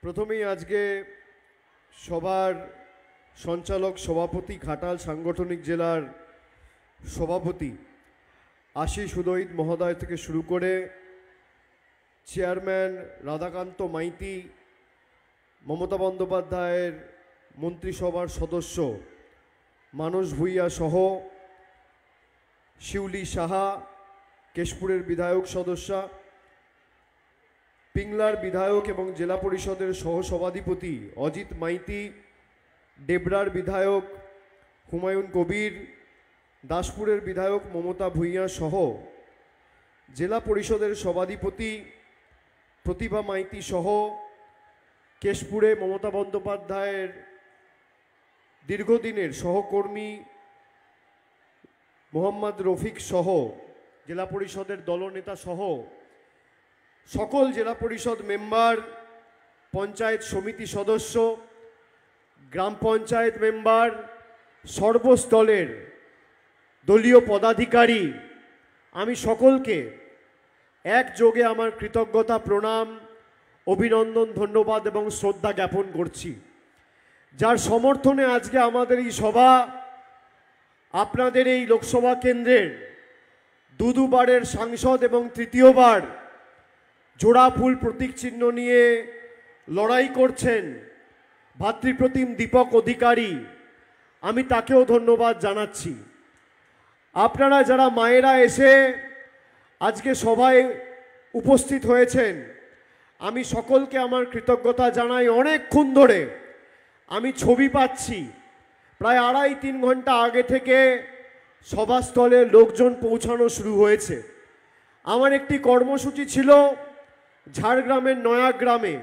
প্রথমেই আজকে সবার সঞ্চালক সভাপতি ঘাটাল সাংগঠনিক জেলার সভাপতি আশিস উদয়িত মহোদয় থেকে শুরু করে চেয়ারম্যান রাধাকান্ত মাইতি, মমতা বন্দ্যোপাধ্যায়ের মন্ত্রিসভার সদস্য মানস ভূঁইয়া সহ শিউলি সাহা, কেশপুরের বিধায়ক সদস্যা, পিংলার বিধায়ক এবং জেলা পরিষদের সহসভাধিপতি অজিত মাইতি, ডেবরার বিধায়ক হুমায়ুন কবির, দাসপুরের বিধায়ক মমতা ভূঁইয়া সহ জেলা পরিষদের সভাধিপতি প্রতিভা মাইতি সহ কেশপুরে মমতা বন্দ্যোপাধ্যায়ের দীর্ঘদিনের সহকর্মী মোহাম্মদ রফিক সহ জেলা পরিষদের দলনেতা সহ সকল জেলা পরিষদ মেম্বার, পঞ্চায়েত সমিতি সদস্য, গ্রাম পঞ্চায়েত মেম্বার, সর্বস্তরের দলীয় পদাধিকারী, আমি সকলকে একযোগে আমার কৃতজ্ঞতা, প্রণাম, অভিনন্দন, ধন্যবাদ এবং শ্রদ্ধা জ্ঞাপন করছি। যার সমর্থনে আজকে আমাদের এই সভা, আপনাদের এই লোকসভা কেন্দ্রের দুবারের সাংসদ এবং তৃতীয়বার জোড়া ফুল প্রতীক চিহ্ন নিয়ে লড়াই করছেন ভাতৃপ্রতিম দীপক অধিকারী, আমি তাকেও ধন্যবাদ জানাচ্ছি। আপনারা যারা মায়েরা এসে আজকে সভায় উপস্থিত হয়েছেন, আমি সকলকে আমার কৃতজ্ঞতা জানাই। অনেকক্ষণ ধরে আমি ছবি পাচ্ছি, প্রায় 2.5-3 ঘন্টা আগে থেকে সভাস্থলে লোকজন পৌঁছানো শুরু হয়েছে। আমার একটি কর্মসূচি ছিল ঝাড়গ্রামের নয়াগ্রামে,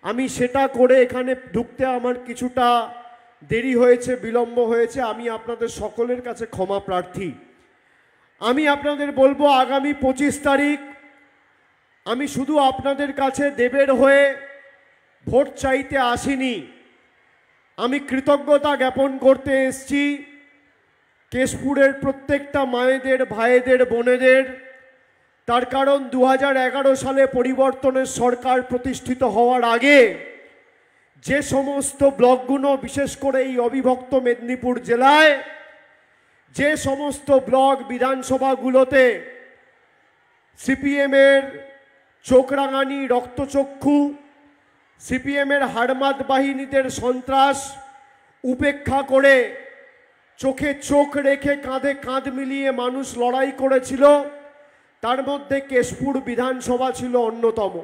আমি সেটা করে এখানে ঢুকতে আমার কিছুটা দেরি হয়েছে, বিলম্ব হয়েছে। আমি আপনাদের সকলের কাছে ক্ষমা প্রার্থী। আমি আপনাদের বলবো, আগামী 25 তারিখ আমি শুধু আপনাদের কাছে দেবের হয়ে ভোট চাইতে আসিনি, আমি কৃতজ্ঞতা জ্ঞাপন করতে এসেছি কেশপুরের প্রত্যেকটা মায়েদের, ভাইদের, বোনেদের। তার কারণ 2011 সালে পরিবর্তনের সরকার প্রতিষ্ঠিত হওয়ার আগে যে সমস্ত ব্লকগুলো, বিশেষ করে এই অবিভক্ত মেদিনীপুর জেলায় যে সমস্ত ব্লক বিধানসভাগুলোতে সিপিএমের চোখ রাঙানি, রক্তচক্ষু, সিপিএমের হাড়মাত বাহিনীদের সন্ত্রাস উপেক্ষা করে চোখে চোখ রেখে কাঁধে কাঁধ মিলিয়ে মানুষ লড়াই করেছিল, তার মধ্যে কেশপুর বিধানসভা ছিল অন্যতম।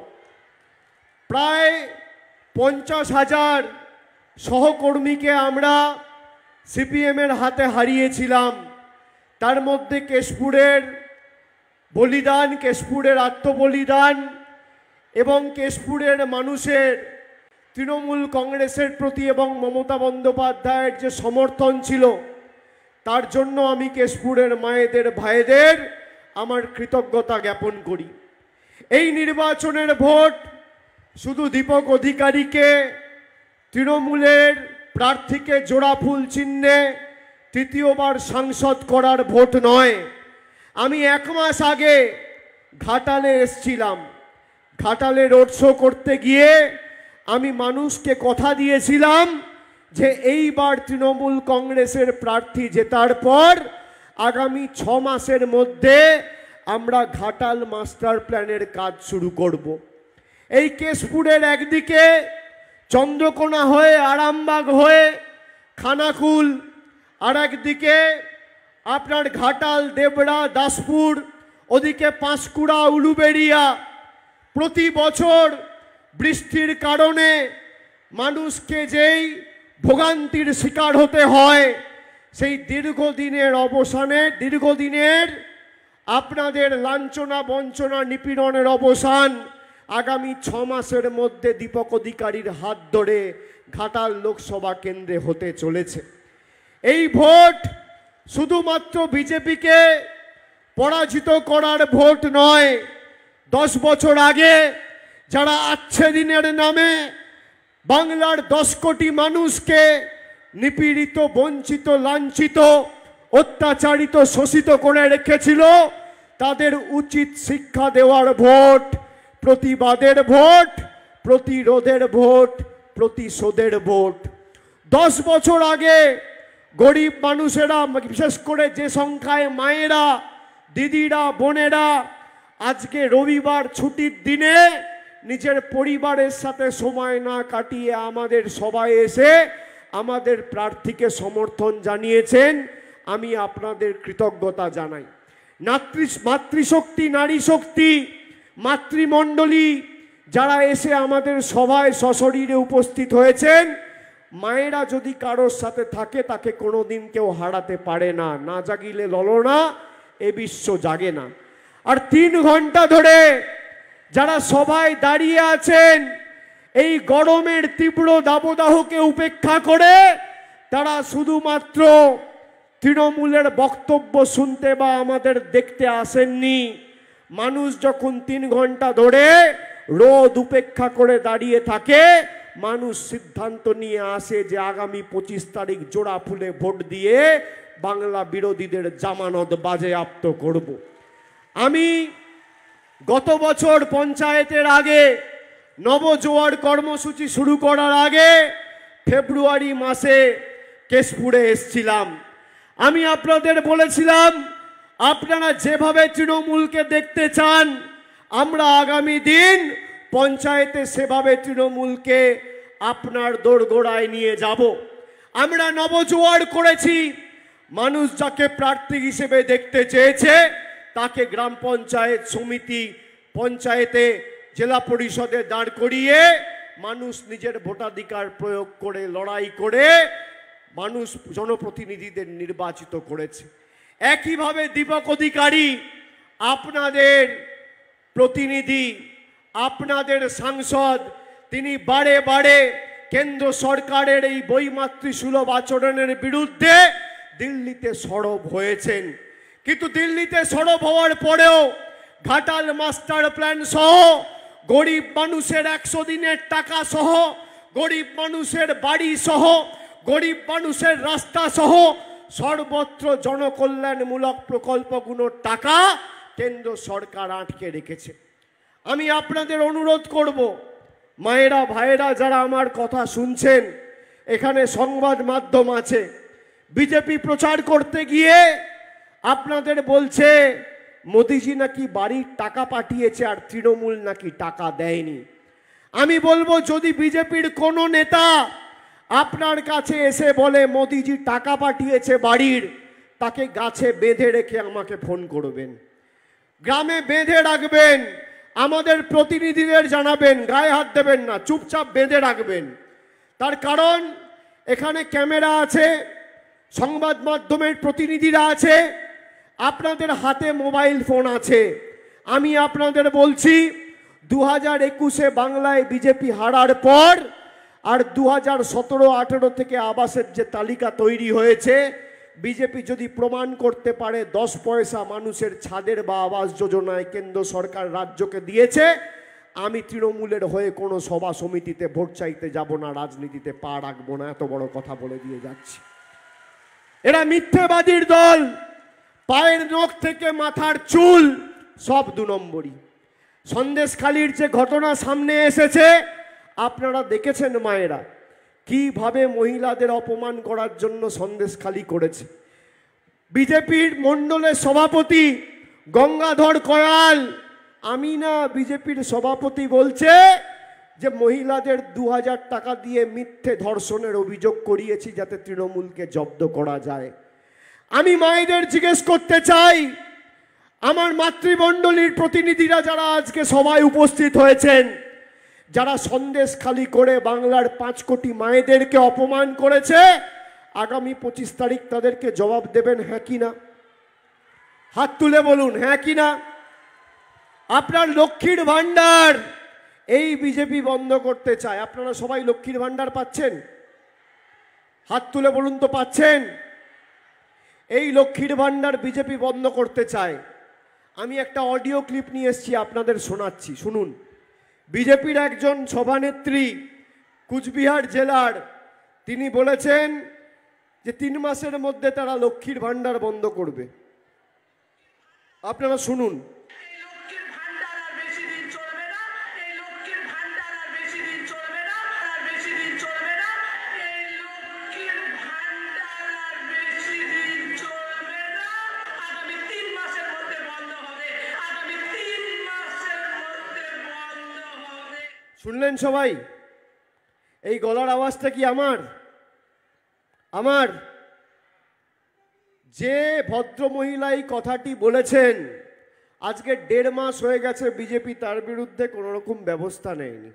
প্রায় 50,000 সহকর্মীকে আমরা সিপিএমের হাতে হারিয়েছিলাম। তার মধ্যে কেশপুরের বলিদান, কেশপুরের আত্মবলিদান এবং কেশপুরের মানুষের তৃণমূল কংগ্রেসের প্রতি এবং মমতা বন্দ্যোপাধ্যায়ের যে সমর্থন ছিল, তার জন্য আমি কেশপুরের মায়েদের, ভাইদের আমার কৃতজ্ঞতা জ্ঞাপন করি। এই নির্বাচনের ভোট শুধু দীপক অধিকারীকে, তৃণমূলের প্রার্থীকে জোড়া ফুল চিহ্নে তৃতীয়বার সাংসদ করার ভোট নয়। আমি 1 মাস আগে ঘাটালে এসেছিলাম। ঘাটালে রোড শো করতে গিয়ে আমি মানুষকে কথা দিয়েছিলাম যে এইবার তৃণমূল কংগ্রেসের প্রার্থী জেতার পর আগামী 6 মাসের মধ্যে আমরা ঘাটাল মাস্টার প্ল্যানের কাজ শুরু করব। এই কেশপুরের একদিকে চন্দ্রকোনা হয়ে, আরামবাগ হয়ে খানাকুল, আর একদিকে আপনার ঘাটাল, দেবড়া, দাসপুর, ওদিকে পাঁশকুড়া, উলুবেড়িয়া। প্রতি বছর বৃষ্টির কারণে মানুষকে যেই ভোগান্তির শিকার হতে হয়, সেই দীর্ঘদিনের অবসানে, দীর্ঘদিনের আপনাদের লাঞ্ছনা, বঞ্চনা, নিপীড়নের অবসান আগামী 6 মাসের মধ্যে দীপক অধিকারীর হাত ধরে ঘাটাল লোকসভা কেন্দ্রে হতে চলেছে। এই ভোট শুধুমাত্র বিজেপিকে পরাজিত করার ভোট নয়। 10 বছর আগে যারা আচ্ছে দিনের নামে বাংলার 10 কোটি মানুষকে নিপীড়িত, বঞ্চিত, লাঞ্ছিত, অত্যাচারিত, শোষিত করে রেখেছিল, তাদের উচিত শিক্ষা দেওয়ার ভোট, প্রতিবাদের ভোট, প্রতিরোধের ভোট, প্রতিশোধের ভোট। 10 বছর আগে গরিব মানুষেরা, বিশেষ করে যে সংখ্যায় মায়েরা, দিদিরা, বোনেরা আজকে রবিবার ছুটির দিনে নিজের পরিবারের সাথে সময় না কাটিয়ে আমাদের সবাই এসে আমাদের প্রার্থীকে সমর্থন জানিয়েছেন, আমি আপনাদের কৃতজ্ঞতা জানাই। মাতৃশক্তি, নারী শক্তি, মাতৃমণ্ডলী যারা এসে আমাদের সভায় সশরীরে উপস্থিত হয়েছেন, মায়েরা যদি কারোর সাথে থাকে তাকে কোনোদিন কেউ হারাতে পারে না। না জাগিলে ললনা, এ বিশ্ব জাগে না। আর 3 ঘন্টা ধরে যারা সবাই দাঁড়িয়ে আছেন, এই গরমের তীব্র দাবদাহকে উপেক্ষা করে তারা শুধুমাত্র তৃণমূলের বক্তব্য শুনতে বা আমাদের দেখতে আসেননি। মানুষ যখন 3 ঘন্টা ধরে রোদ উপেক্ষা করে দাঁড়িয়ে থাকে, মানুষ সিদ্ধান্ত নিয়ে আসে যে আগামী 25 তারিখ জোড়া ফুলে ভোট দিয়ে বাংলা বিরোধীদের জামানত বাজেয়াপ্ত করব। আমি গত বছর পঞ্চায়েতের আগে, নবজোয়ার কর্মসূচি শুরু করার আগে ফেব্রুয়ারি মাসে কেশপুরে এসেছিলাম। আমি আপনাদের বলেছিলাম, আপনারা যেভাবে তৃণমূলকে দেখতে চান, আমরা আগামী দিন পঞ্চায়েতে সেভাবে তৃণমূলকে আপনার দোরগোড়ায় নিয়ে যাব। আমরা নবজোয়ার করেছি, মানুষ যাকে প্রার্থী হিসেবে দেখতে চেয়েছে তাকে গ্রাম পঞ্চায়েত সমিতি, পঞ্চায়েতে, জেলা পরিষদে দাঁড় করিয়ে মানুষ নিজের ভোটাধিকার প্রয়োগ করে, লড়াই করে মানুষ জনপ্রতিনিধিদের নির্বাচিত করেছে। একইভাবে দীপক অধিকারী আপনাদের প্রতিনিধি, আপনাদের সাংসদ, তিনি বারে বারে কেন্দ্র সরকারের এই বৈমাতৃসুলভ আচরণের বিরুদ্ধে দিল্লিতে সরব হয়েছেন। কিন্তু দিল্লিতে সরব হওয়ার পরেও ঘাটাল মাস্টার প্ল্যান সহ, গরিব মানুষের 100 দিনের টাকা সহ, গরিব মানুষের বাড়ি সহ, গরিব মানুষের রাস্তা সহ সর্বত্র জনকল্যাণমূলক প্রকল্পগুলোর টাকা কেন্দ্র সরকার আটকে রেখেছে। আমি আপনাদের অনুরোধ করব, মায়েরা, ভাইয়েরা যারা আমার কথা শুনছেন, এখানে সংবাদ মাধ্যম আছে, বিজেপি প্রচার করতে গিয়ে আপনাদের বলছে মোদিজি নাকি বাড়ির টাকা পাঠিয়েছে আর তৃণমূল নাকি টাকা দেয়নি। আমি বলবো, যদি বিজেপির কোনো নেতা আপনার কাছে এসে বলে মোদিজি টাকা পাঠিয়েছে বাড়ির, তাকে গাছে বেঁধে রেখে আমাকে ফোন করবেন, গ্রামে বেঁধে রাখবেন, আমাদের প্রতিনিধিদের জানাবেন, গায়ে হাত দেবেন না, চুপচাপ বেঁধে রাখবেন। তার কারণ এখানে ক্যামেরা আছে, সংবাদ মাধ্যমের প্রতিনিধিরা আছে, আপনাদের হাতে মোবাইল ফোন আছে। আমি আপনাদের বলছি, 2021-এ বাংলায় বিজেপি হারার পর আর 2017-18 থেকে আবাসের যে তালিকা তৈরি হয়েছে, বিজেপি যদি প্রমাণ করতে পারে 10 পয়সা মানুষের ছাদের বা আবাস যোজনায় কেন্দ্র সরকার রাজ্যকে দিয়েছে, আমি তৃণমূলের হয়ে কোনো সভা সমিতিতে ভোট চাইতে যাব না, রাজনীতিতে পা রাখবো না, এত বড় কথা বলে দিয়ে যাচ্ছি। এরা মিথ্যেবাদীর দল, পায়ের নখ থেকে মাথার চুল সব 2 নম্বরই। সন্দেশখালির যে ঘটনা সামনে এসেছে আপনারা দেখেছেন, মায়েরা কিভাবে মহিলাদের অপমান করার জন্য সন্দেশখালি করেছে। বিজেপির মণ্ডলের সভাপতি গঙ্গাধর কয়াল, আমি না বিজেপির সভাপতি, বলছে যে মহিলাদের 2000 টাকা দিয়ে মিথ্যে ধর্ষণের অভিযোগ করিয়েছি যাতে তৃণমূলকে জব্দ করা যায়। আমি মায়েদের জিজ্ঞেস করতে চাই, আমার মাতৃমণ্ডলীর প্রতিনিধিরা যারা আজকে সভায় উপস্থিত হয়েছেন, যারা সন্দেশখালি করে বাংলার 5 কোটি মায়েদেরকে অপমান করেছে, আগামী 25 তারিখ তাদেরকে জবাব দেবেন, হ্যাঁ কি না? হাত তুলে বলুন, হ্যাঁ কি না? আপনার লক্ষ্মীর ভান্ডার এই বিজেপি বন্ধ করতে চায়। আপনারা সবাই লক্ষ্মীর ভান্ডার পাচ্ছেন? হাত তুলে বলুন তো পাচ্ছেন? এই লক্ষ্মীর ভান্ডার বিজেপি বন্ধ করতে চায়। আমি একটা অডিও ক্লিপ নিয়ে এসেছি, আপনাদের শোনাচ্ছি, শুনুন। বিজেপির একজন সভানেত্রী কুচবিহার জেলার, তিনি বলেছেন যে 3 মাসের মধ্যে তারা লক্ষ্মীর ভান্ডার বন্ধ করবে। আপনারা শুনুন। লক্ষ্মীর ভান্ডার আর বেশি দিন চলবে না, এই লক্ষ্মীর ভান্ডার আর বেশি শুনলেন সবাই? এই গলার আওয়াজটা কি আমার? আমার? যে ভদ্র মহিলা এই কথাটি বলেছেন, আজকে 1.5 মাস হয়ে গেছে বিজেপি তার বিরুদ্ধে কোনো রকম ব্যবস্থা নেয়নি।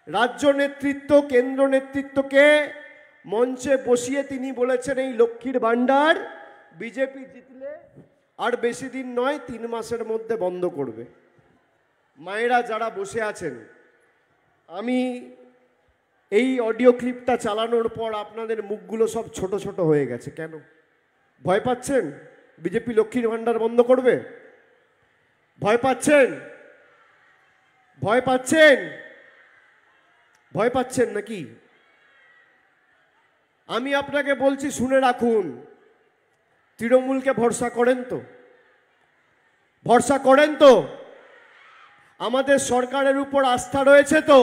রাজ্য নেতৃত্ব, কেন্দ্র নেতৃত্বকে মঞ্চে বসিয়ে তিনি বলেছেন এই লক্ষ্মীর ভাণ্ডার বিজেপি জিতলে আর বেশি দিন নয়, 3 মাসের মধ্যে বন্ধ করবে। মায়েরা যারা বসে আছেন, আমি এই অডিও ক্লিপটা চালানোর পর আপনাদের মুখগুলো সব ছোট ছোট হয়ে গেছে। কেন? ভয় পাচ্ছেন বিজেপি লক্ষ্মীর ভাণ্ডার বন্ধ করবে? ভয় পাচ্ছেন? ভয় পাচ্ছেন? ভয় পাচ্ছেন নাকি? আমি আপনাকে বলছি, শুনে রাখুন, তৃণমূলকে ভরসা করেন তো? ভরসা করেন তো? আমাদের সরকারের উপর আস্থা রয়েছে তো?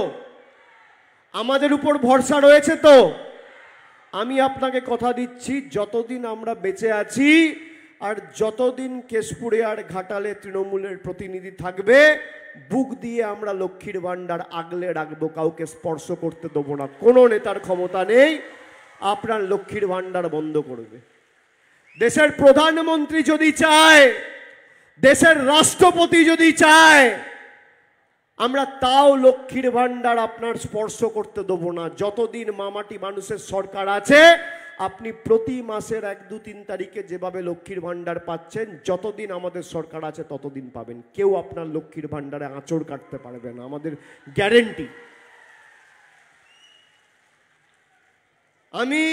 আমাদের উপর ভরসা রয়েছে তো? আমি আপনাকে কথা দিচ্ছি, যতদিন আমরা বেঁচে আছি আর যতদিন কেশপুরে আর ঘাটালে তৃণমূলের প্রতিনিধি থাকবে, বুক দিয়ে আমরা লক্ষ্মীর ভাণ্ডার আগলে রাখবো, কাউকে স্পর্শ করতে দেবো না। কোনো নেতার ক্ষমতা নেই আপনার লক্ষ্মীর ভাণ্ডার বন্ধ করবে। দেশের প্রধানমন্ত্রী যদি চায়, দেশের রাষ্ট্রপতি যদি চায়, আমরা তাও লক্ষ্মীর ভাণ্ডার আপনার স্পর্শ করতে দেবো না। যতদিন মামাটি মানুষের সরকার আছে, আপনি প্রতি মাসের 1, 2, 3 তারিখে যেভাবে লক্ষ্মীর ভাণ্ডার পাচ্ছেন, যতদিন আমাদের সরকার আছে ততদিন পাবেন। কেউ আপনার লক্ষ্মীর ভাণ্ডারে আঁচড় কাটতে পারবে না, আমাদের গ্যারেন্টি। আমি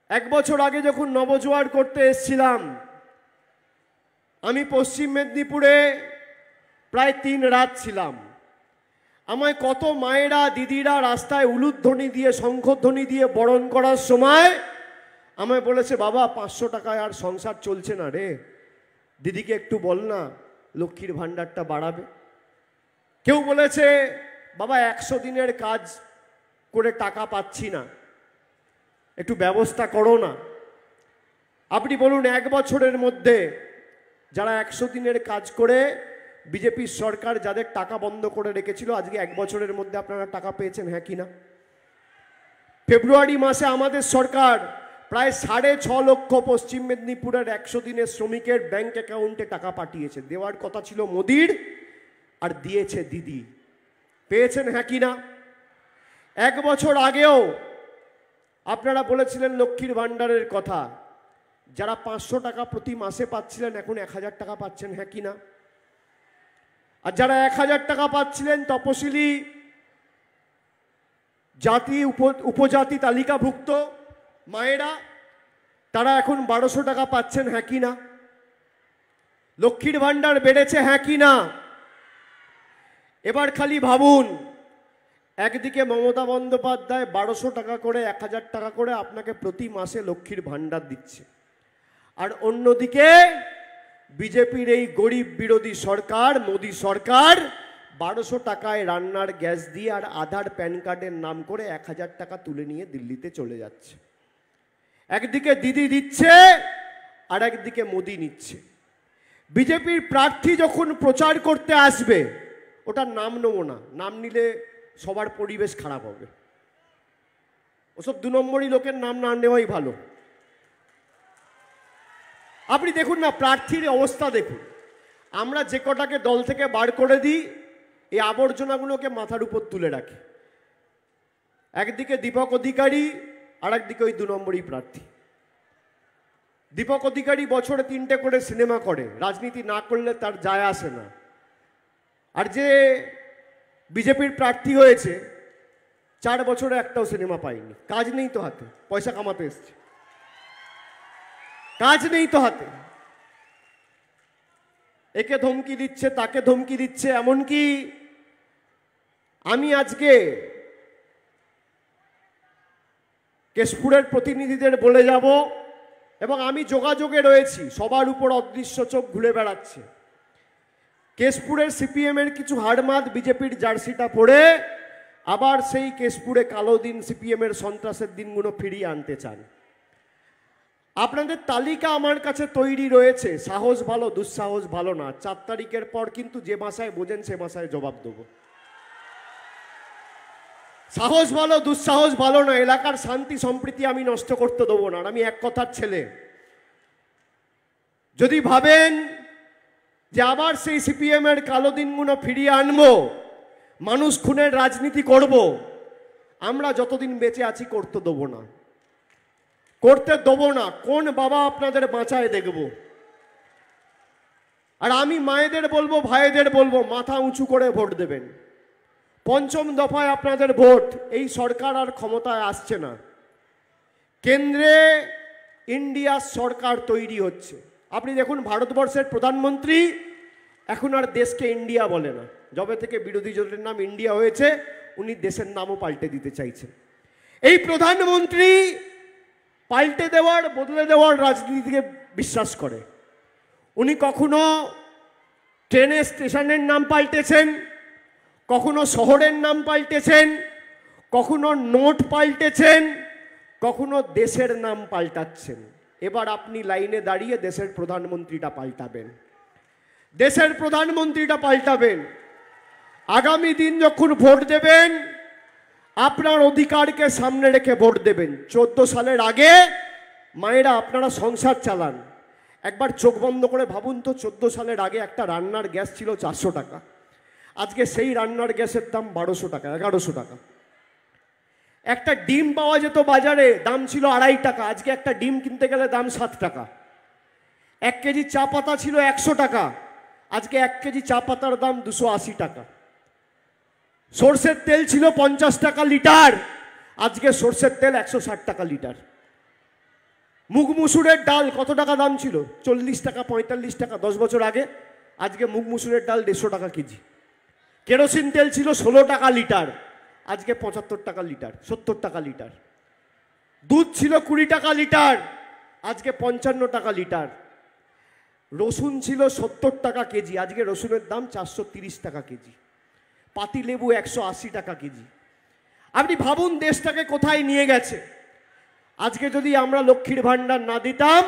1 বছর আগে যখন নবজোয়ার করতে এসেছিলাম, আমি পশ্চিম মেদিনীপুরে প্রায় 3 রাত ছিলাম। আমায় কত মায়েরা, দিদিরা রাস্তায় উলুধ্বনি দিয়ে, শঙ্খধ্বনি দিয়ে বরণ করার সময় আমায় বলেছে, বাবা 500 টাকায় আর সংসার চলছে না রে, দিদিকে একটু বল না লক্ষ্মীর ভাণ্ডারটা বাড়াবে। কেউ বলেছে, বাবা 100 দিনের কাজ করে টাকা পাচ্ছি না, একটু ব্যবস্থা করো না। আপনি বলুন, 1 বছরের মধ্যে যারা 100 দিনের কাজ করে বিজেপির সরকার যাদের টাকা বন্ধ করে রেখেছিল, আজকে 1 বছরের মধ্যে আপনারা টাকা পেয়েছেন, হ্যাঁ কি না? ফেব্রুয়ারি মাসে আমাদের সরকার প্রায় 6.5 লক্ষ পশ্চিম মেদিনীপুরের 100 দিনের শ্রমিকের ব্যাংক অ্যাকাউন্টে টাকা পাঠিয়েছে। দেওয়ার কথা ছিল মোদির, আর দিয়েছে দিদি। পেয়েছেন, হ্যাঁ কি না? 1 বছর আগেও আপনারা বলেছিলেন লক্ষ্মীর ভাণ্ডারের কথা, যারা 500 টাকা প্রতি মাসে পাচ্ছিলেন এখন 1000 টাকা পাচ্ছেন, হ্যাঁ কি না? আর যারা 1000 টাকা পাচ্ছিলেন, তপশিলি জাতি, উপজাতি তালিকাভুক্ত মায়েরা, তারা এখন 1200 টাকা পাচ্ছেন, হ্যাঁ কি না? লক্ষ্মীর ভাণ্ডার বেড়েছে, হ্যাঁ কি না? এবার খালি ভাবুন, একদিকে মমতা বন্দ্যোপাধ্যায় 1200 টাকা করে, 1000 টাকা করে আপনাকে প্রতি মাসে লক্ষ্মীর ভাণ্ডার দিচ্ছে, আর অন্যদিকে বিজেপির এই গরিব বিরোধী সরকার, মোদী সরকার 1200 টাকায় রান্নার গ্যাস দিয়ে আর আধার প্যান কার্ডের নাম করে 1000 টাকা তুলে নিয়ে দিল্লিতে চলে যাচ্ছে। একদিকে দিদি দিচ্ছে আর একদিকে মোদি নিচ্ছে। বিজেপির প্রার্থী যখন প্রচার করতে আসবে, ওটার নাম নেব না, নাম নিলে সবার পরিবেশ খারাপ হবে। ওসব 2 নম্বরই লোকের নাম না নেওয়াই ভালো। আপনি দেখুন না, প্রার্থীর অবস্থা দেখুন। আমরা যে কটাকে দল থেকে বার করে দিই, এই আবর্জনাগুলোকে মাথার উপর তুলে রাখি। একদিকে দীপক অধিকারী, আর একদিকে ওই 2 নম্বরই প্রার্থী। দীপক অধিকারী বছরে 3টে করে সিনেমা করে, রাজনীতি না করলে তার যায় আসে না। আর যে বিজেপির প্রার্থী হয়েছে, 4 বছরে একটাও সিনেমা পায়নি। কাজ নেই তো হাতে, পয়সা কামাতে এসছে, কাজ নেই তো হাতে। একে ধমকি দিচ্ছে, তাকে ধমকি দিচ্ছে। এমনকি আমি আজকে কেশপুরের প্রতিনিধিদের বলে যাব, এবং আমি যোগাযোগে রয়েছি, সবার উপর অদৃশ্য চোখ ঘুরে বেড়াচ্ছে। কেশপুরের সিপিএমের কিছু হাড়মাদ বিজেপির জার্সিটা পরে আবার সেই কেশপুরে কালো দিন, সিপিএমের সন্ত্রাসের দিনগুলো ফিরিয়ে আনতে চান। আপনাদের তালিকা আমার কাছে তৈরি রয়েছে। সাহস ভালো, দুঃসাহস ভালো না। 4 তারিখের পর কিন্তু যে ভাষায় বোঝেন সে ভাষায় জবাব দেবো। সাহস ভালো, দুঃসাহস ভালো না। এলাকার শান্তি সম্প্রীতি আমি নষ্ট করতে দেবো না। আর আমি এক কথার ছেলে। যদি ভাবেন যে আবার সেই সিপিএম এর কালো দিনগুলো ফিরিয়ে আনবো, মানুষ খুনের রাজনীতি করব, আমরা যতদিন বেঁচে আছি করতে দেবো না, করতে দেবো না। কোন বাবা আপনাদের বাঁচায় দেখব? আর আমি মায়েদের বলবো, ভাইদের বলবো, মাথা উঁচু করে ভোট দেবেন। পঞ্চম দফায় আপনাদের ভোট। এই সরকার আর ক্ষমতায় আসছে না, কেন্দ্রে ইন্ডিয়ার সরকার তৈরি হচ্ছে। আপনি দেখুন, ভারতবর্ষের প্রধানমন্ত্রী এখন আর দেশকে ইন্ডিয়া বলে না। যবে থেকে বিরোধী জোটের নাম ইন্ডিয়া হয়েছে, উনি দেশের নামও পাল্টে দিতে চাইছেন। এই প্রধানমন্ত্রী পাল্টে দেওয়ার, বদলে দেওয়ার রাজনীতিকে বিশ্বাস করে। উনি কখনো ট্রেনের স্টেশনের নাম পাল্টেছেন, কখনো শহরের নাম পাল্টেছেন, কখনো নোট পাল্টেছেন, কখনো দেশের নাম পাল্টাচ্ছেন। এবার আপনি লাইনে দাঁড়িয়ে দেশের প্রধানমন্ত্রীটা পাল্টাবেন, দেশের প্রধানমন্ত্রীটা পাল্টাবেন। আগামী দিন যখন ভোট দেবেন, আপনার অধিকারকে সামনে রেখে ভোট দেবেন। 14 সালের আগে মায়েরা আপনারা সংসার চালান। একবার চোখ বন্ধ করে ভাবুন তো, 14 সালের আগে একটা রান্নার গ্যাস ছিল 400 টাকা, আজকে সেই রান্নার গ্যাসের দাম 1200 টাকা, 1100 টাকা। একটা ডিম পাওয়া যেত বাজারে, দাম ছিল 2.5 টাকা, আজকে একটা ডিম কিনতে গেলে দাম 7 টাকা। 1 কেজি চা পাতা ছিল 100 টাকা, আজকে 1 কেজি চা পাতার দাম 280 টাকা। সরষের তেল ছিল 50 টাকা লিটার, আজকে সরষের তেল 160 টাকা লিটার। মুগ মুসুরের ডাল কত টাকা দাম ছিল? 40 টাকা, 45 টাকা 10 বছর আগে, আজকে মুগ মুসুরের ডাল 150 টাকা কেজি। কেরোসিন তেল ছিল 16 টাকা লিটার, আজকে 75 টাকা লিটার, 70 টাকা লিটার। দুধ ছিল 20 টাকা লিটার, আজকে 55 টাকা লিটার। রসুন ছিল 70 টাকা কেজি, আজকে রসুনের দাম 430 টাকা কেজি। পাতি লেবু 180 টাকা কেজি। আপনি ভাবুন দেশটাকে কোথায় নিয়ে গেছে। আজকে যদি আমরা লক্ষ্মীর ভাণ্ডার না দিতাম,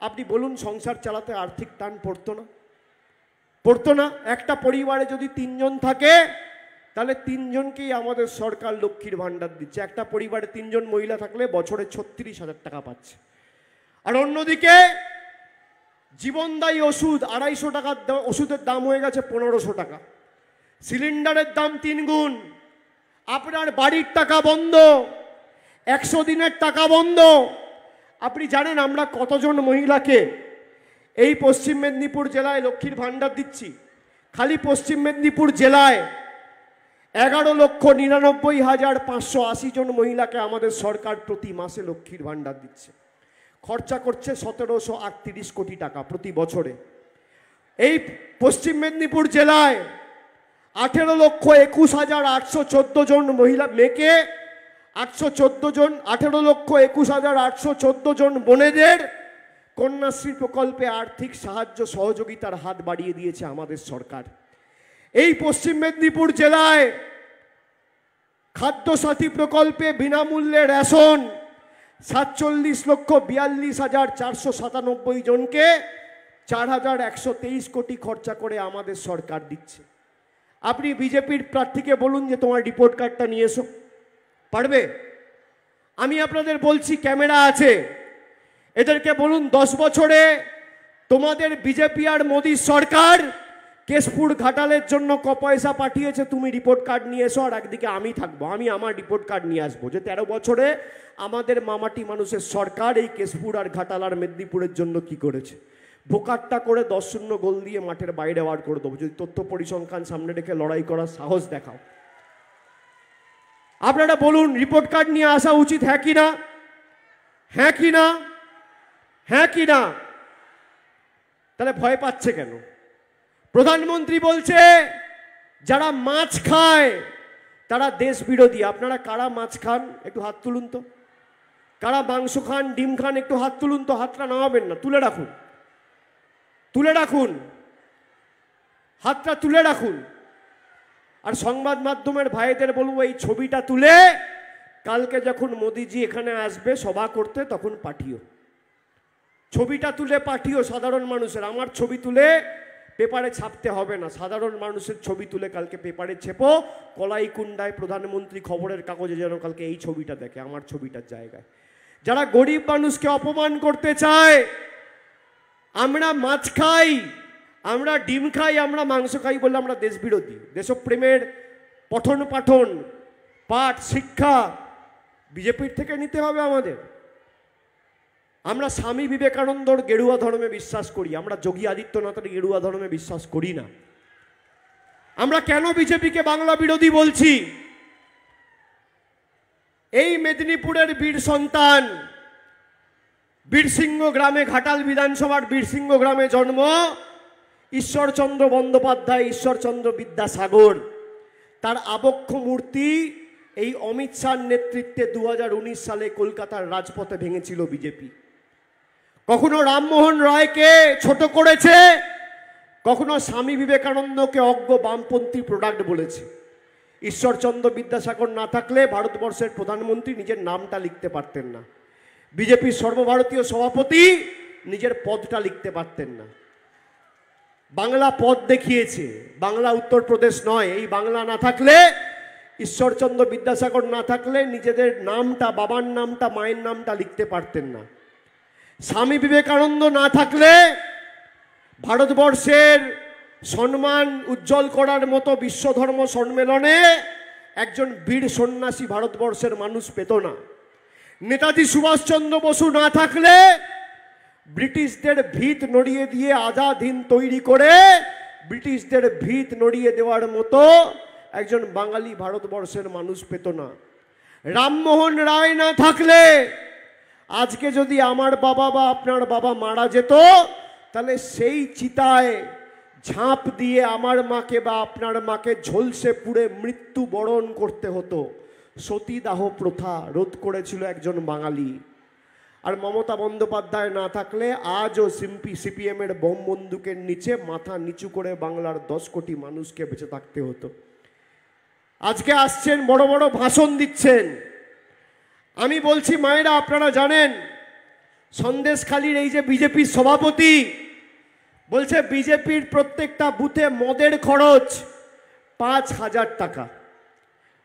আপনি বলুন সংসার চালাতে আর্থিক টান পড়তো না? পড়তো না? একটা পরিবারে যদি 3 জন থাকে, তাহলে 3 জনকেই আমাদের সরকার লক্ষ্মীর ভাণ্ডার দিচ্ছে। একটা পরিবারে 3 জন মহিলা থাকলে বছরে 36,000 টাকা পাচ্ছে। আর অন্যদিকে জীবনদায়ী ওষুধ 250 টাকার ওষুধের দাম হয়ে গেছে 1500 টাকা। সিলিন্ডারের দাম 3 গুণ। আপনার বাড়ির টাকা বন্ধ, 100 দিনের টাকা বন্ধ। আপনি জানেন আমরা কতজন মহিলাকে এই পশ্চিম মেদিনীপুর জেলায় লক্ষ্মীর ভাণ্ডার দিচ্ছি? খালি পশ্চিম মেদিনীপুর জেলায় 11,99,580 জন মহিলাকে আমাদের সরকার প্রতি মাসে লক্ষ্মীর ভাণ্ডার দিচ্ছে। খরচা করছে 1738 কোটি টাকা প্রতি বছরে। এই পশ্চিম মেদিনীপুর জেলায় 18,21,814 জন মহিলা মেয়েকে, 18,21,814 জন বোনেদের কন্যাশ্রী প্রকল্পে আর্থিক সাহায্য সহযোগিতার হাত বাড়িয়ে দিয়েছে আমাদের সরকার। এই পশ্চিম মেদিনীপুর জেলায় খাদ্যসাথী প্রকল্পে বিনামূল্যে রেশন 47,42,497 জনকে 4,123 কোটি খরচা করে আমাদের সরকার দিচ্ছে। আপনি বিজেপির প্রার্থীকে বলুন যে তোমার রিপোর্ট কার্ডটা নিয়ে এসো, পারবে? আমি আপনাদের বলছি, ক্যামেরা আছে, এদেরকে বলুন 10 বছরে তোমাদের বিজেপি আর মোদী সরকার কেশপুর ঘাটালের জন্য ক পয়সা পাঠিয়েছে, তুমি রিপোর্ট কার্ড নিয়ে এসো। আর একদিকে আমি থাকবো, আমি আমার রিপোর্ট কার্ড নিয়ে আসবো যে 13 বছরে আমাদের মামাটি মানুষের সরকার এই কেশপুর আর ঘাটাল আর মেদিনীপুরের জন্য কি করেছে। ভোকাট্টা করে 10-0 গোল দিয়ে মাঠের বাইরে বার করে দেবো যদি তথ্য পরিসংখ্যান সামনে রেখে লড়াই করার সাহস দেখাও। আপনারা বলুন রিপোর্ট কার্ড নিয়ে আসা উচিত, হ্যাঁ কি না? হ্যাঁ কি না? হ্যাঁ কি না? তাহলে ভয় পাচ্ছে কেন? প্রধানমন্ত্রী বলছে যারা মাছ খায় তারা দেশ বিরোধী। আপনারা কারা মাছ খান একটু হাত তুলুন তো। কারা মাংস খান, ডিম খান একটু হাত তুলুন তো। হাতটা নামাবেন না, তুলে রাখুন, তুলে রাখুন, হাতটা তুলে রাখুন। আর সংবাদ মাধ্যমের ভাইদের বলবো এই ছবিটা তুলে কালকে যখন মোদিজি এখানে আসবে সভা করতে তখন পাঠিও। ছবিটা তুলে পাঠিও সাধারণ মানুষের। আমার ছবি তুলে পেপারে ছাপতে হবে না, সাধারণ মানুষের ছবি তুলে কালকে পেপারে ছেপো, কলাইকুণ্ডায় প্রধানমন্ত্রী খবরের কাগজে যেন কালকে এই ছবিটা দেখে, আমার ছবিটার জায়গায়। যারা গরিব মানুষকে অপমান করতে চায়, আমরা মাছ খাই, আমরা ডিম খাই, আমরা মাংস খাই বলে আমরা দেশবিরোধী। দেশপ্রেমের পঠন পাঠন পাঠ শিক্ষা বিজেপির থেকে নিতে হবে আমাদের। আমরা স্বামী বিবেকানন্দর গেরুয়া ধর্মে বিশ্বাস করি, আমরা যোগী আদিত্যনাথের গেরুয়া ধর্মে বিশ্বাস করি না। আমরা কেন বিজেপিকে বাংলা বিরোধী বলছি? এই মেদিনীপুরের বীর সন্তান, বীরসিংহ গ্রামে, ঘাটাল বিধানসভার বীরসিংহ গ্রামে জন্ম ঈশ্বরচন্দ্র বন্দ্যোপাধ্যায়, ঈশ্বরচন্দ্র বিদ্যাসাগর। তার আবক্ষ মূর্তি এই অমিত শাহর নেতৃত্বে 2019 সালে কলকাতার রাজপথে ভেঙেছিল বিজেপি। কখনো রামমোহন রায়কে ছোট করেছে, কখনো স্বামী বিবেকানন্দকে অজ্ঞ বামপন্থী প্রোডাক্ট বলেছে। ঈশ্বরচন্দ্র বিদ্যাসাগর না থাকলে ভারতবর্ষের প্রধানমন্ত্রী নিজের নামটা লিখতে পারতেন না, বিজেপির সর্বভারতীয় সভাপতি নিজের পদটা লিখতে পারতেন না। বাংলা পদ দেখিয়েছে, বাংলা উত্তরপ্রদেশ নয়। এই বাংলা না থাকলে, ঈশ্বরচন্দ্র বিদ্যাসাগর না থাকলে নিজেদের নামটা, বাবার নামটা, মায়ের নামটা লিখতে পারতেন না। স্বামী বিবেকানন্দ না থাকলে ভারতবর্ষের সম্মান উজ্জ্বল করার মতো বিশ্বধর্ম সম্মেলনে একজন বীর সন্ন্যাসী ভারতবর্ষের মানুষ পেত না। নেতাজি সুভাষচন্দ্র বসু না থাকলে ব্রিটিশদের ভিত নড়িয়ে দিয়ে আজাদ হিন্দ তৈরি করে ব্রিটিশদের ভিত নড়িয়ে দেওয়ার মতো একজন বাঙালি ভারতবর্ষের মানুষ পেত না। রামমোহন রায় না থাকলে আজকে যদি আমার বাবা বা আপনার বাবা মারা যেত, তাহলে সেই চিতায় ঝাঁপ দিয়ে আমার মাকে বা আপনার মাকে ঝলসে পুড়ে মৃত্যুবরণ করতে হতো। সতীদাহ প্রথা রোধ করেছিল একজন বাঙালি। আর মমতা বন্দ্যোপাধ্যায় না থাকলে আজও সিপিএমের বোম বন্দুকের নিচে মাথা নিচু করে বাংলার 10 কোটি মানুষকে বেঁচে থাকতে হতো। আজকে আসছেন, বড় বড় ভাষণ দিচ্ছেন। আমি বলছি মায়েরা, আপনারা জানেন সন্দেশখালির এই যে বিজেপির সভাপতি বলছে বিজেপির প্রত্যেকটা বুথে মদের খরচ 5,000 টাকা।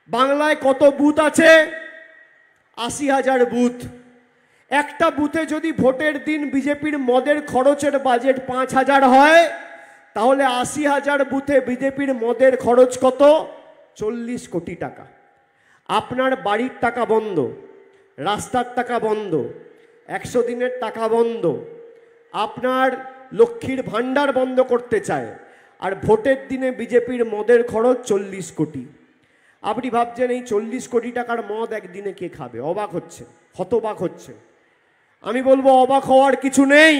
বাংলায় কত বুথ আছে? 80,000 বুথ। একটা বুথে যদি ভোটের দিন বিজেপির মদের খরচের বাজেট 5,000 হয়, তাহলে 80,000 বুথে বিজেপির মদের খরচ কত? 40 কোটি টাকা। আপনার বাড়ির টাকা বন্ধ, রাস্তার টাকা বন্ধ, 100 দিনের টাকা বন্ধ, আপনার লক্ষ্মীর ভাণ্ডার বন্ধ করতে চায়, আর ভোটের দিনে বিজেপির মদের খরচ 40 কোটি। আপনি ভাবছেন এই 40 কোটি টাকার মদ একদিনে কে খাবে? অবাক হচ্ছে, হতবাক হচ্ছে। আমি বলবো অবাক হওয়ার কিছু নেই।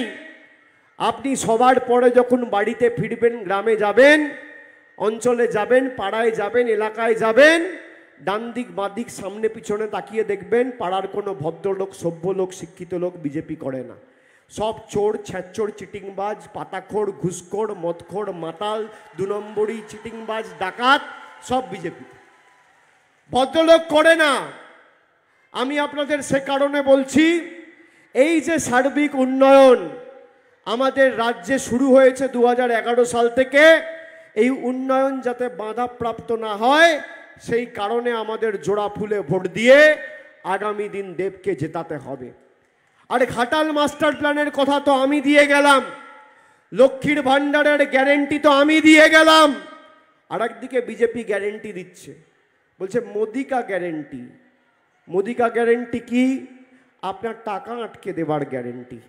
আপনি সবার পরে যখন বাড়িতে ফিরবেন, গ্রামে যাবেন, অঞ্চলে যাবেন, পাড়ায় যাবেন, এলাকায় যাবেন, ডান দিক বাঁ দিক সামনে পিছনে তাকিয়ে দেখবেন পাড়ার কোনো ভদ্রলোক, সভ্য লোক, শিক্ষিত লোক বিজেপি করে না। সব চোর, ছ্যাচোর, চিটিংবাজ, পাতাখোর, ঘুষখোর, মদখোর, মাতাল, 2 নম্বরই চিটিংবাজ, ডাকাত, সব বিজেপি। ভদ্রলোক করে না। আমি আপনাদের সে কারণে বলছি, এই যে সার্বিক উন্নয়ন আমাদের রাজ্যে শুরু হয়েছে 2011 সাল থেকে, এই উন্নয়ন যাতে বাধাপ্রাপ্ত না হয়, সেই কারণে আমাদের জোড়া ফুলে ভোট দিয়ে আগামী দিন দেবকে জেতাতে হবে। আর ঘাটাল মাস্টার প্ল্যানের কথা তো আমি দিয়ে গেলাম, লক্ষ্মীর ভাণ্ডারের গ্যারেন্টি তো আমি দিয়ে গেলাম। আর একদিকে বিজেপি গ্যারেন্টি দিচ্ছে, বলছে মোদি কা গ্যারেন্টি। মোদি কা গ্যারেন্টি কি? আপনার টাকা আটকে দেবার গ্যারেন্টি।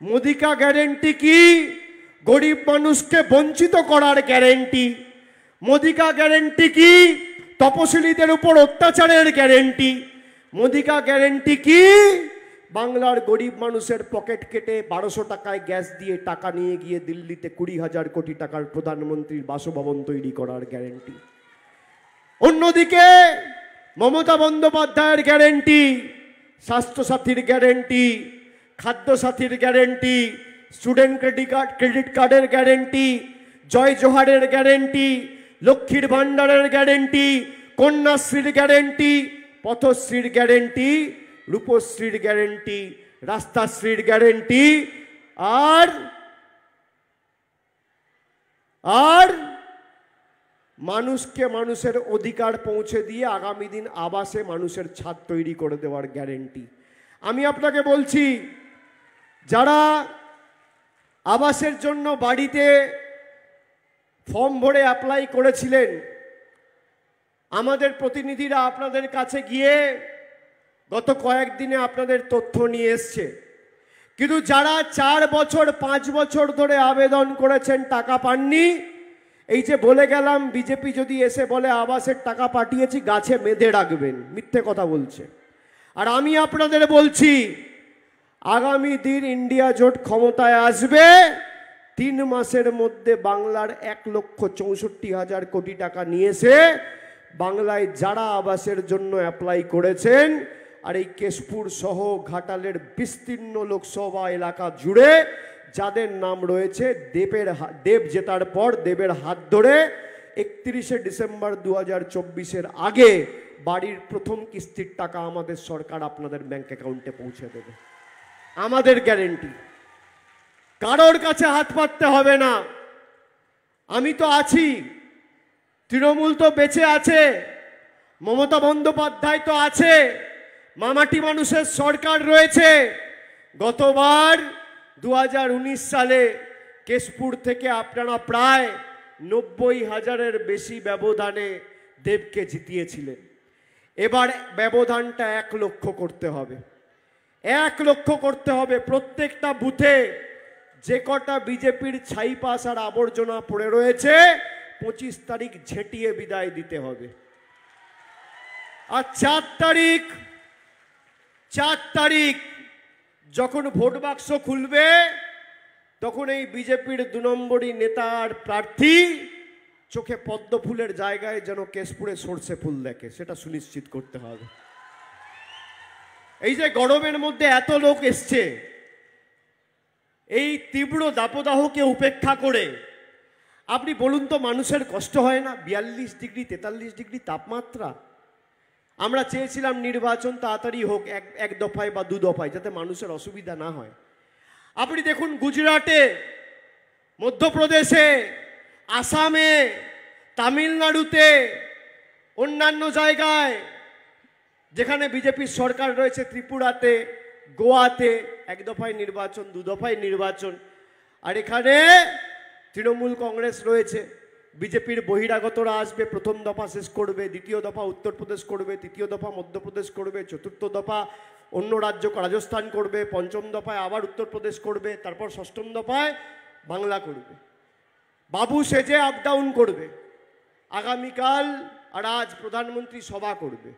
মোদি কা গ্যারেন্টি কি? গরিব মানুষকে বঞ্চিত করার গ্যারেন্টি। মোদি কা গ্যারেন্টি কি? তপশিলীদের উপর অত্যাচারের গ্যারেন্টি। মোদি কা গ্যারেন্টি কি? বাংলার গরিব মানুষের পকেট কেটে 1200 টাকায় গ্যাস দিয়ে টাকা নিয়ে গিয়ে দিল্লিতে 20,000 কোটি টাকার প্রধানমন্ত্রীর বাসভবন তৈরি করার গ্যারেন্টি। অন্যদিকে মমতা বন্দ্যোপাধ্যায়ের গ্যারেন্টি, স্বাস্থ্যসাথীর গ্যারেন্টি, খাদ্যসাথীর গ্যারেন্টি, স্টুডেন্ট ক্রেডিট কার্ডের গ্যারেন্টি, জয় জোহারের গ্যারেন্টি, লক্ষ্মীর ভাণ্ডারের গ্যারেন্টি, কন্যাশ্রীর গ্যারেন্টি, পথশ্রীর গ্যারেন্টি, রূপশ্রীর গ্যারেন্টি, রাস্তাশ্রীর গ্যারেন্টি, আর আর মানুষকে মানুষের অধিকার পৌঁছে দিয়ে আগামী দিন আবাসে মানুষের ছাদ তৈরি করে দেওয়ার গ্যারেন্টি। আমি আপনাকে বলছি, যারা আবাসের জন্য বাড়িতে ফর্ম ভরে অ্যাপ্লাই করেছিলেন, আমাদের প্রতিনিধিরা আপনাদের কাছে গিয়ে গত কয়েকদিনে আপনাদের তথ্য নিয়ে এসছে। কিন্তু যারা 4 বছর 5 বছর ধরে আবেদন করেছেন, টাকা পাননি, এই যে বলে গেলাম বিজেপি যদি এসে বলে আবাসের টাকা পাঠিয়েছি, গাছে বেঁধে রাখবেন, মিথ্যে কথা বলছে। আর আমি আপনাদের বলছি, আগামী দিন ইন্ডিয়া জোট ক্ষমতায় আসবে, 3 মাসের মধ্যে বাংলার 1,64,000 কোটি টাকা নিয়েছে বাংলায় যারা আবাসের জন্য অ্যাপ্লাই করেছেন। আর এই কেশপুর সহ ঘাটালের বিস্তীর্ণ লোকসভা এলাকা জুড়ে যাদের নাম রয়েছে, দেব জেতার পর দেবের হাত ধরে 31শে ডিসেম্বর 2024-এর আগে বাড়ির প্রথম কিস্তির টাকা আমাদের সরকার আপনাদের ব্যাংক অ্যাকাউন্টে পৌঁছে দেবে, আমাদের গ্যারেন্টি। কারোর কাছে হাত পাততে হবে না। আমি তো আছি, তৃণমূল তো বেঁচে আছে, মমতা বন্দ্যোপাধ্যায় তো আছে, মামাটি মানুষের সরকার রয়েছে। গতবার 2019 সালে কেশপুর থেকে আপনারা প্রায় 90,000-এর বেশি ব্যবধানে দেবকে জিতিয়েছিলেন। এবার ব্যবধানটা 1 লক্ষ করতে হবে, 1 লক্ষ করতে হবে। প্রত্যেকটা বুথে যে কটা বিজেপির ছাইপাস আর আবর্জনা পড়ে রয়েছে 25 তারিখ ঝেঁটিয়ে বিদায় দিতে হবে। আর 4 তারিখ যখন ভোট বাক্স খুলবে, তখন এই বিজেপির 2 নম্বরই নেতা আর প্রার্থী চোখে পদ্ম ফুলের জায়গায় যেন কেশপুরে সর্ষে ফুল দেখে, সেটা সুনিশ্চিত করতে হবে। এই যে গরমের মধ্যে এত লোক এসছে, এই তীব্র দাবদাহকে উপেক্ষা করে আপনি বলুন তো, মানুষের কষ্ট হয় না? 42 ডিগ্রি 43 ডিগ্রি তাপমাত্রা। আমরা চেয়েছিলাম নির্বাচন তাড়াতাড়ি হোক, এক দফায় বা 2 দফায়, যাতে মানুষের অসুবিধা না হয়। আপনি দেখুন, গুজরাটে, মধ্যপ্রদেশে, আসামে, তামিলনাড়ুতে, অন্যান্য জায়গায় যেখানে বিজেপির সরকার রয়েছে, ত্রিপুরাতে, গোয়াতে 1 দফায় নির্বাচন, 2 দফায় নির্বাচন। আর এখানে তৃণমূল কংগ্রেস রয়েছে, বিজেপির বহিরাগতরা আসবে, প্রথম দফা শেষ করবে, দ্বিতীয় দফা উত্তরপ্রদেশ করবে, তৃতীয় দফা মধ্যপ্রদেশ করবে, চতুর্থ দফা অন্য রাজ্য রাজস্থান করবে, পঞ্চম দফায় আবার উত্তরপ্রদেশ করবে, তারপর ষষ্ঠম দফায় বাংলা করবে। বাবু সেজে আপ ডাউন করবে। আগামীকাল আর আজ প্রধানমন্ত্রী সভা করবে।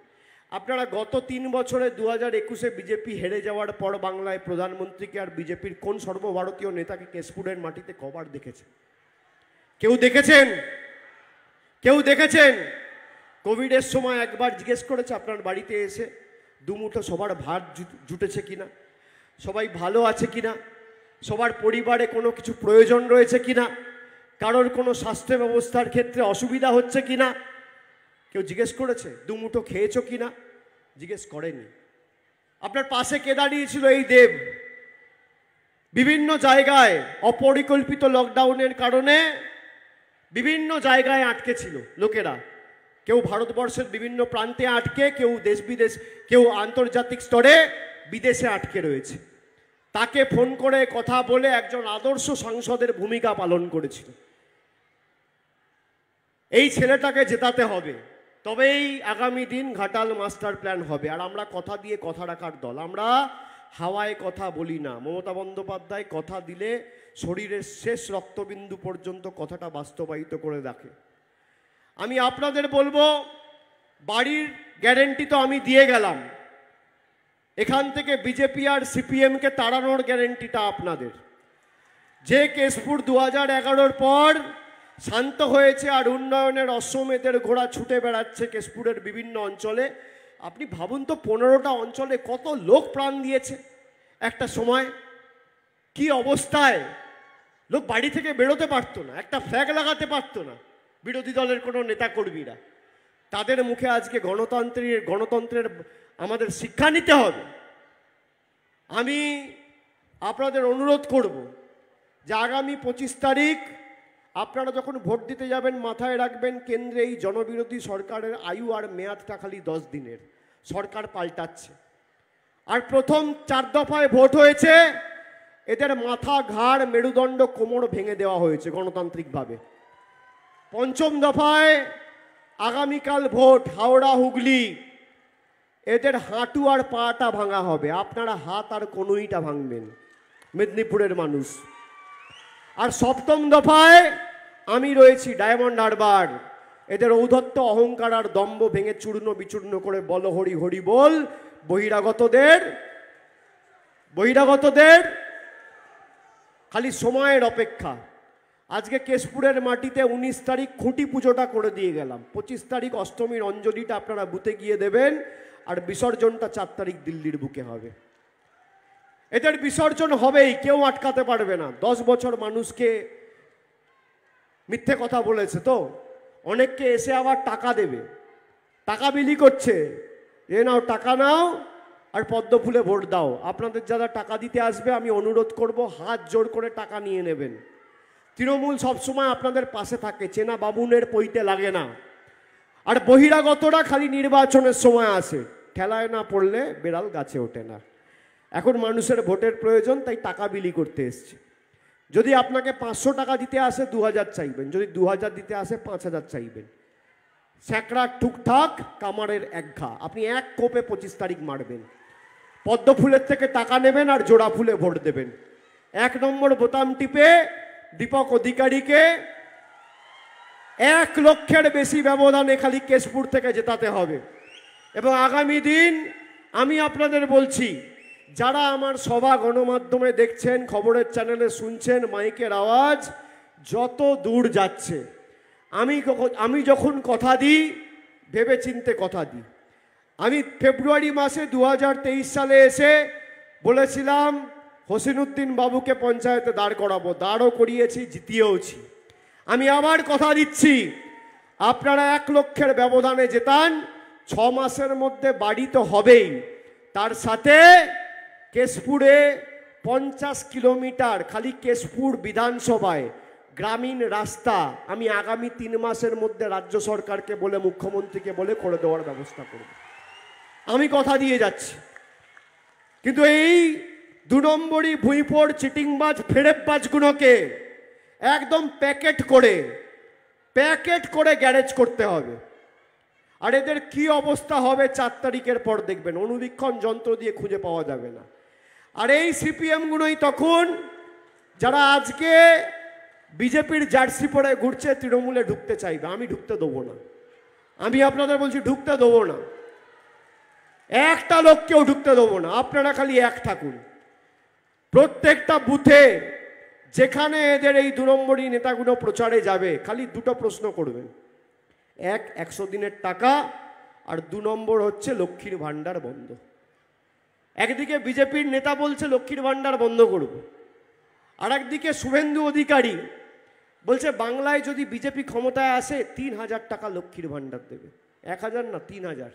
আপনারা গত 3 বছরে 2021-এ বিজেপি হেরে যাওয়ার পর বাংলায় প্রধানমন্ত্রীকে আর বিজেপির কোন সর্বভারতীয় নেতাকে কেশপুরের মাটিতে কবার দেখেছে? কেউ দেখেছেন? কেউ দেখেছেন? কোভিডের সময় একবার জিজ্ঞেস করেছে আপনার বাড়িতে এসে, 2 মুঠো সবার ভাত জুটেছে কিনা, সবাই ভালো আছে কিনা, সবার পরিবারে কোনো কিছু প্রয়োজন রয়েছে কিনা, কারোর কোনো স্বাস্থ্য ব্যবস্থার ক্ষেত্রে অসুবিধা হচ্ছে কিনা কেউ জিজ্ঞেস করেছে? 2 মুঠো খেয়েছো কিনা? জিজ্ঞেস করেনি। আপনার পাশে কে দাঁড়িয়েছিল? এই দেব। বিভিন্ন জায়গায় অপরিকল্পিত লকডাউনের কারণে বিভিন্ন জায়গায় আটকে ছিল লোকেরা, কেউ ভারতবর্ষের বিভিন্ন প্রান্তে আটকে, কেউ দেশ বিদেশ, কেউ আন্তর্জাতিক স্তরে বিদেশে আটকে রয়েছে। তাকে ফোন করে কথা বলে একজন আদর্শ সাংসদের ভূমিকা পালন করেছিল। এই ছেলেটাকে জেতাতে হবে, তবেই আগামী দিন ঘাটাল মাস্টার প্ল্যান হবে। আর আমরা কথা দিয়ে কথা রাখার দল, আমরা হাওয়ায় কথা বলি না। মমতা বন্দ্যোপাধ্যায় কথা দিলে শরীরের শেষ রক্তবিন্দু পর্যন্ত কথাটা বাস্তবায়িত করে রাখে। আমি আপনাদের বলবো, বাড়ির গ্যারেন্টি তো আমি দিয়ে গেলাম, এখান থেকে বিজেপি আর সিপিএমকে তাড়ানোর গ্যারেন্টিটা আপনাদের। যে কেশপুর 2011-র পর শান্ত হয়েছে আর উন্নয়নের অশ্বমেধের ঘোড়া ছুটে বেড়াচ্ছে কেশপুরের বিভিন্ন অঞ্চলে, আপনি ভাবুন তো, 15টা অঞ্চলে কত লোক প্রাণ দিয়েছে একটা সময়। কি অবস্থায় লোক বাড়ি থেকে বেরোতে পারতো না, একটা ফ্ল্যাগ লাগাতে পারতো না বিরোধী দলের কোনো নেতাকর্মীরা। তাদের মুখে আজকে গণতন্ত্রের আমাদের শিক্ষা নিতে হবে। আমি আপনাদের অনুরোধ করব যে আগামী 25 তারিখ আপনারা যখন ভোট দিতে যাবেন মাথায় রাখবেন, কেন্দ্রে এই জনবিরোধী সরকারের আয়ু আর মেয়াদটা খালি 10 দিনের। সরকার পাল্টাচ্ছে। আর প্রথম 4 দফায় ভোট হয়েছে, এদের মাথা, ঘাড়, মেরুদণ্ড, কোমর ভেঙে দেওয়া হয়েছে গণতান্ত্রিকভাবে। পঞ্চম দফায় আগামীকাল ভোট, হাওড়া হুগলি, এদের হাঁটু আর পাটা ভাঙা হবে। আপনারা হাত আর কনুইটা ভাঙবেন, মেদিনীপুরের মানুষ। আর সপ্তম দফায় আমি রয়েছি, ডায়মন্ড হারবার, এদের ঔদ্ধত্য, অহংকার আর দম্ভ ভেঙে চূর্ণ বিচূর্ণ করে বল হরি হরি বল। বহিরাগতদের খালি সময়ের অপেক্ষা। আজকে কেশপুরের মাটিতে 19 তারিখ খুঁটি পুজোটা করে দিয়ে গেলাম। 25 তারিখ অষ্টমীর অঞ্জলিটা আপনারা বুথে গিয়ে দেবেন, আর বিসর্জনটা 4 তারিখ দিল্লির বুকে হবে। এদের বিসর্জন হবেই, কেউ আটকাতে পারবে না। 10 বছর মানুষকে মিথ্যে কথা বলেছে, তো অনেককে এসে আবার টাকা দেবে, টাকা বিলি করছে, এ নাও টাকা নাও আর পদ্ম ফুলে ভোট দাও। আপনাদের যারা টাকা দিতে আসবে আমি অনুরোধ করব, হাত জোর করে টাকা নিয়ে নেবেন। তৃণমূল সবসময় আপনাদের পাশে থাকে, চেনা বাবুনের পইতে লাগে না। আর বহিরাগতরা খালি নির্বাচনের সময় আসে, ঠেলায় না পড়লে বেড়াল গাছে ওঠে না। এখন মানুষের ভোটের প্রয়োজন, তাই টাকা বিলি করতে এসছে। যদি আপনাকে 500 টাকা দিতে আসে 2000 চাইবেন, যদি 2000 দিতে আসে 5000 চাইবেন। স্যাঁকড়া ঠুকঠাক কামারের একঘা, আপনি এক কোপে 25 তারিখ মারবেন। পদ্ম ফুলের থেকে টাকা নেবেন আর জোড়া ফুলে ভোট দেবেন। 1 নম্বর বোতাম টিপে দীপক অধিকারীকে 1 লক্ষের বেশি ব্যবধানে খালি কেশপুর থেকে জেতাতে হবে। এবং আগামী দিন আমি আপনাদের বলছি, যারা আমার সভা গণমাধ্যমে দেখছেন, খবরের চ্যানেলে শুনছেন, মাইকের আওয়াজ যত দূর যাচ্ছে, আমি যখন কথা দিই ভেবে চিনতে কথা দিই। আমি ফেব্রুয়ারি মাসে 2023 সালে এসে বলেছিলাম হোসেনউদ্দিন বাবুকে পঞ্চায়েতে দাঁড় করাবো, দাঁড়ও করিয়েছি, জিতিয়েওছি। আমি আবার কথা দিচ্ছি, আপনারা 1 লক্ষের ব্যবধানে জেতান, 6 মাসের মধ্যে বাড়ি তো হবেই, তার সাথে কেশপুরে 50 কিলোমিটার খালি কেশপুর বিধানসভায় গ্রামীণ রাস্তা আমি আগামী 3 মাসের মধ্যে রাজ্য সরকারকে বলে, মুখ্যমন্ত্রীকে বলে করে দেওয়ার ব্যবস্থা করব। আমি কথা দিয়ে যাচ্ছি। কিন্তু এই 2 নম্বরই ভুঁইফোড় চিটিংবাজ ফেরেববাজগুলোকে একদম প্যাকেট করে গ্যারেজ করতে হবে। আর এদের কি অবস্থা হবে 4 তারিখের পর দেখবেন, অনুবীক্ষণ যন্ত্র দিয়ে খুঁজে পাওয়া যাবে না। আর এই সিপিএমগুলোই তখন যারা আজকে বিজেপির জার্সি পরে ঘুরছে, তৃণমূলে ঢুকতে চাইবে। আমি ঢুকতে দেবো না, আমি আপনাদের বলছি ঢুকতে দেবো না, একটা লোককেও ঢুকতে দেবো না। আপনারা খালি এক থাকুন, প্রত্যেকটা বুথে যেখানে এদের এই 2 নম্বরই নেতাগুলো প্রচারে যাবে, খালি 2টো প্রশ্ন করবেন। 100 দিনের টাকা, আর 2 নম্বর হচ্ছে লক্ষ্মীর ভাণ্ডার বন্ধ। একদিকে বিজেপির নেতা বলছে লক্ষ্মীর ভাণ্ডার বন্ধ করব, আর একদিকে শুভেন্দু অধিকারী বলছে বাংলায় যদি বিজেপি ক্ষমতায় আসে 3000 টাকা লক্ষ্মীর ভাণ্ডার দেবে। 1000 না, 3000।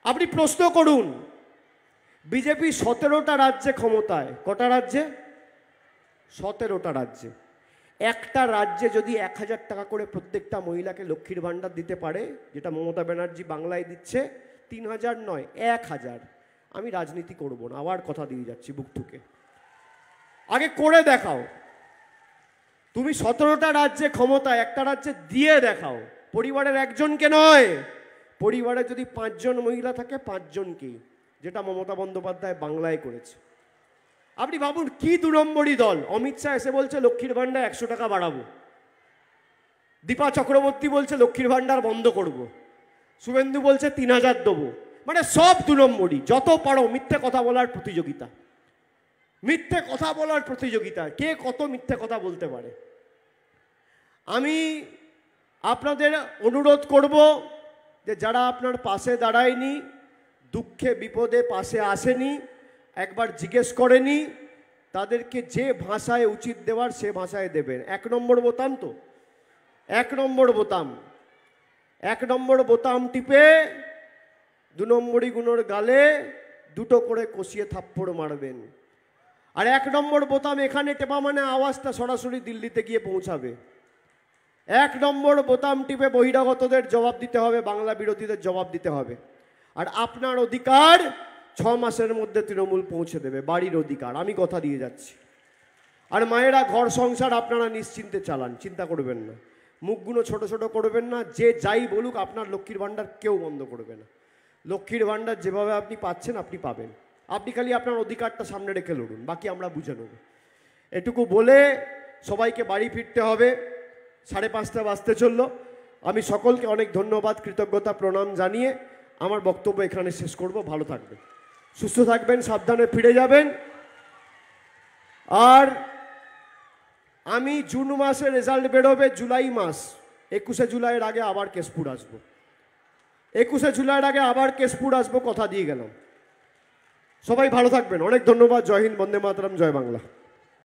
আপনি প্রশ্ন করুন, বিজেপি 17টা রাজ্যে ক্ষমতায়, কটা রাজ্যে? 17টা রাজ্যে। একটা রাজ্যে যদি 1000 টাকা করে প্রত্যেকটা মহিলাকে লক্ষ্মীর ভাণ্ডার দিতে পারে, যেটা মমতা ব্যানার্জি বাংলায় দিচ্ছে, 3000 নয় 1000। আমি রাজনীতি করব না, আবার কথা দিয়ে যাচ্ছি বুক ঠুকে। আগে করে দেখাও। তুমি 17টা রাজ্যে ক্ষমতায়, একটা রাজ্যে দিয়ে দেখাও। পরিবারের একজনকে নয়, পরিবারে যদি 5 জন মহিলা থাকে 5 জনকেই, যেটা মমতা বন্দ্যোপাধ্যায় বাংলায় করেছে। আপনি ভাবুন কি 2 নম্বরই দল। অমিত শাহ এসে বলছে লক্ষ্মীর ভাণ্ডার 100 টাকা বাড়াবো, দীপা চক্রবর্তী বলছে লক্ষ্মীর ভাণ্ডার বন্ধ করব, শুভেন্দু বলছে 3000 দেবো। মানে সব 2 নম্বরই। যত পারো মিথ্যে কথা বলার প্রতিযোগিতা, মিথ্যে কথা বলার প্রতিযোগিতা, কে কত মিথ্যে কথা বলতে পারে। আমি আপনাদের অনুরোধ করব যে যারা আপনার পাশে দাঁড়ায়নি, দুঃখে বিপদে পাশে আসেনি, একবার জিজ্ঞেস করেনি, তাদেরকে যে ভাষায় উচিত দেওয়ার সে ভাষায় দেবেন। 1 নম্বর বোতাম, তো 1 নম্বর বোতাম, 1 নম্বর বোতাম টিপে 2 নম্বরই গুলোর গালে 2টো করে কষিয়ে থাপ্পড় মারবেন। আর 1 নম্বর বোতাম এখানে টেপা মানে আওয়াজটা সরাসরি দিল্লিতে গিয়ে পৌঁছাবে। 1 নম্বর বোতাম টিপে বহিরাগতদের জবাব দিতে হবে, বাংলা বিরোধীদের জবাব দিতে হবে। আর আপনার অধিকার 6 মাসের মধ্যে তৃণমূল পৌঁছে দেবে, বাড়ির অধিকার, আমি কথা দিয়ে যাচ্ছি। আর মায়েরা, ঘর সংসার আপনারা নিশ্চিন্তে চালান, চিন্তা করবেন না, মুখগুলো ছোট ছোট করবেন না। যে যাই বলুক, আপনার লক্ষ্মীর ভাণ্ডার কেউ বন্ধ করবে না। লক্ষ্মীর ভাণ্ডার যেভাবে আপনি পাচ্ছেন আপনি পাবেন, আপনি খালি আপনার অধিকারটা সামনে রেখে লড়ুন, বাকি আমরা বুঝে নেব। এটুকু বলে সবাইকে বাড়ি ফিরতে হবে, 5:30 বাজতে চলল। আমি সকলকে অনেক ধন্যবাদ, কৃতজ্ঞতা, প্রণাম জানিয়ে আমার বক্তব্য এখানে শেষ করব। ভালো থাকবেন, সুস্থ থাকবেন, সাবধানে ফিরে যাবেন। আর আমি জুন মাসে রেজাল্ট বেরোবে, জুলাই মাস, 21শে জুলাইয়ের আগে আবার কেশপুর আসবো। 21শে জুলাইয়ের আগে আবার কেশপুর আসবো, কথা দিয়ে গেলাম। সবাই ভালো থাকবেন, অনেক ধন্যবাদ। জয় হিন্দ, বন্দে মাতরম, জয় বাংলা।